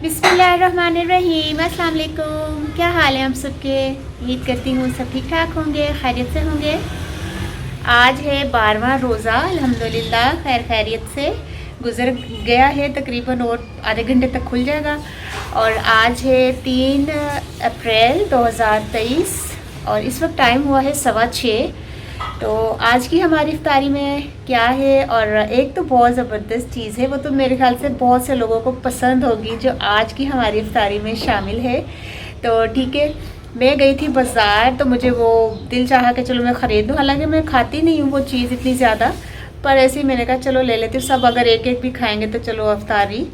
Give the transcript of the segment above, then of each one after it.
बिस्मिल्लाहिर्रहमानिर्रहीम। अस्सलाम वालेकुम। क्या हाल है आप सबके? उम्मीद करती हूँ सब ठीक ठाक होंगे, खैरियत से होंगे। आज है 12वां रोज़ा, अल्हम्दुलिल्लाह खैर खैरियत से गुज़र गया है तकरीबन, और आधे घंटे तक खुल जाएगा। और आज है 3 अप्रैल 2023 और इस वक्त टाइम हुआ है 6:15। तो आज की हमारी इफ्तारी में क्या है, और एक तो बहुत ज़बरदस्त चीज़ है, वो तो मेरे ख्याल से बहुत से लोगों को पसंद होगी जो आज की हमारी इफ्तारी में शामिल है। तो ठीक है, मैं गई थी बाज़ार, तो मुझे वो दिल चाहा कि चलो मैं ख़रीद लूँ। हालांकि मैं खाती नहीं हूँ वो चीज़ इतनी ज़्यादा, पर ऐसे ही मैंने कहा चलो ले लेती हूँ। सब अगर एक एक भी खाएँगे तो चलो इफ्तारी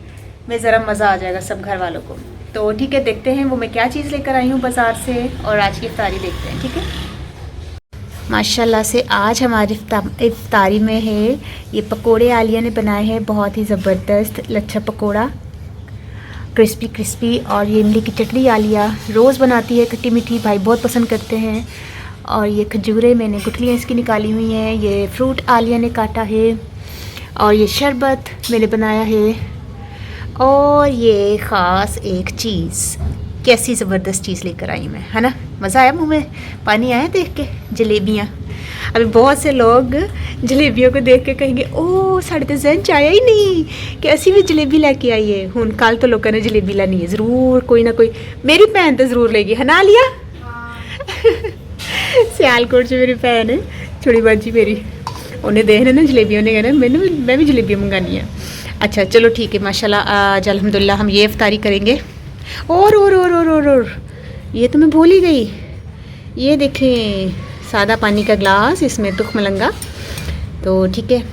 में ज़रा मज़ा आ जाएगा सब घर वालों को। तो ठीक है, देखते हैं वो मैं क्या चीज़ लेकर आई हूँ बाज़ार से, और आज की इफ्तारी देखते हैं। ठीक है, माशाल्लाह से आज हमारी इफ्तारी में है ये पकोड़े आलिया ने बनाए हैं, बहुत ही ज़बरदस्त लच्छा पकोड़ा, क्रिस्पी क्रिस्पी। और ये इमली की चटनी आलिया रोज़ बनाती है, खट्टी मीठी, भाई बहुत पसंद करते हैं। और ये खजूरें मैंने गुठलियाँ इसकी निकाली हुई हैं, ये फ्रूट आलिया ने काटा है। और ये शरबत मैंने बनाया है। और ये ख़ास एक चीज़, कैसी ज़बरदस्त चीज़ लेकर आई मैं, है ना? मज़ा आया, मुँह में पानी आया देख के। जलेबियाँ, अभी बहुत से लोग जलेबियों को देख के कहेंगे ओ साढ़े तो जहन च आया ही नहीं, कैसी भी जलेबी लेके आई है। हुन कल तो लोगों ने जलेबी लानी है ज़रूर, कोई ना कोई मेरी भैन तो ज़रूर लेगी, है ना लिया? सियालकोट से मेरी भैन है छोटी बाजी मेरी, उन्हें देखना ना जलेबियों ने कहना मैं भी जलेबियाँ मंगानी है। अच्छा चलो ठीक है, माशाल्लाह आज अल्हम्दुलिल्लाह हम ये इफ्तारी करेंगे। और ये तो मैं भूल ही गई, ये देखें सादा पानी का ग्लास, इसमें तुख मलंगा। तो ठीक है,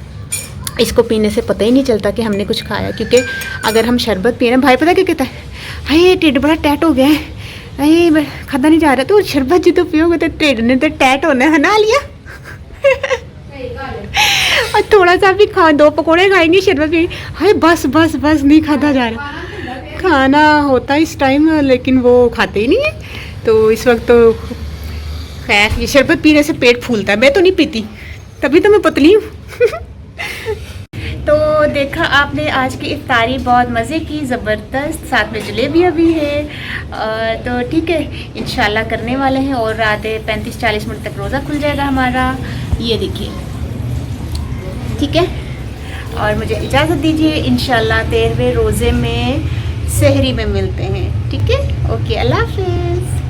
इसको पीने से पता ही नहीं चलता कि हमने कुछ खाया, क्योंकि अगर हम शरबत पिए ना, भाई पता क्या कहता है, हाय टिड्ड बड़ा टैट हो गया है, अरे खादा नहीं जा रहा। तो शरबत जो पियोगे तो टिड्ड ने तो टैट होना है ना लिया। और थोड़ा सा भी खा, 2 पकौड़े खाएंगे, शरबत पिएंगे, हाय बस बस बस नहीं खाता जा रहा। खाना होता है इस टाइम, लेकिन वो खाते ही नहीं है। तो इस वक्त तो खैर ये शरबत पीने से पेट फूलता है, मैं तो नहीं पीती, तभी तो मैं पतली हूँ। तो देखा आपने आज की इफ्तारी, बहुत मज़े की, ज़बरदस्त, साथ में जलेबियाँ भी है। तो ठीक है, इंशाल्लाह करने वाले हैं, और आधे 35-40 मिनट तक रोज़ा खुल जाएगा हमारा, ये देखिए। ठीक है, और मुझे इजाज़त दीजिए, इंशाल्लाह 13वें रोज़े में सहरी में मिलते हैं। ठीक है, ओके, अल्लाह हाफ़िज़।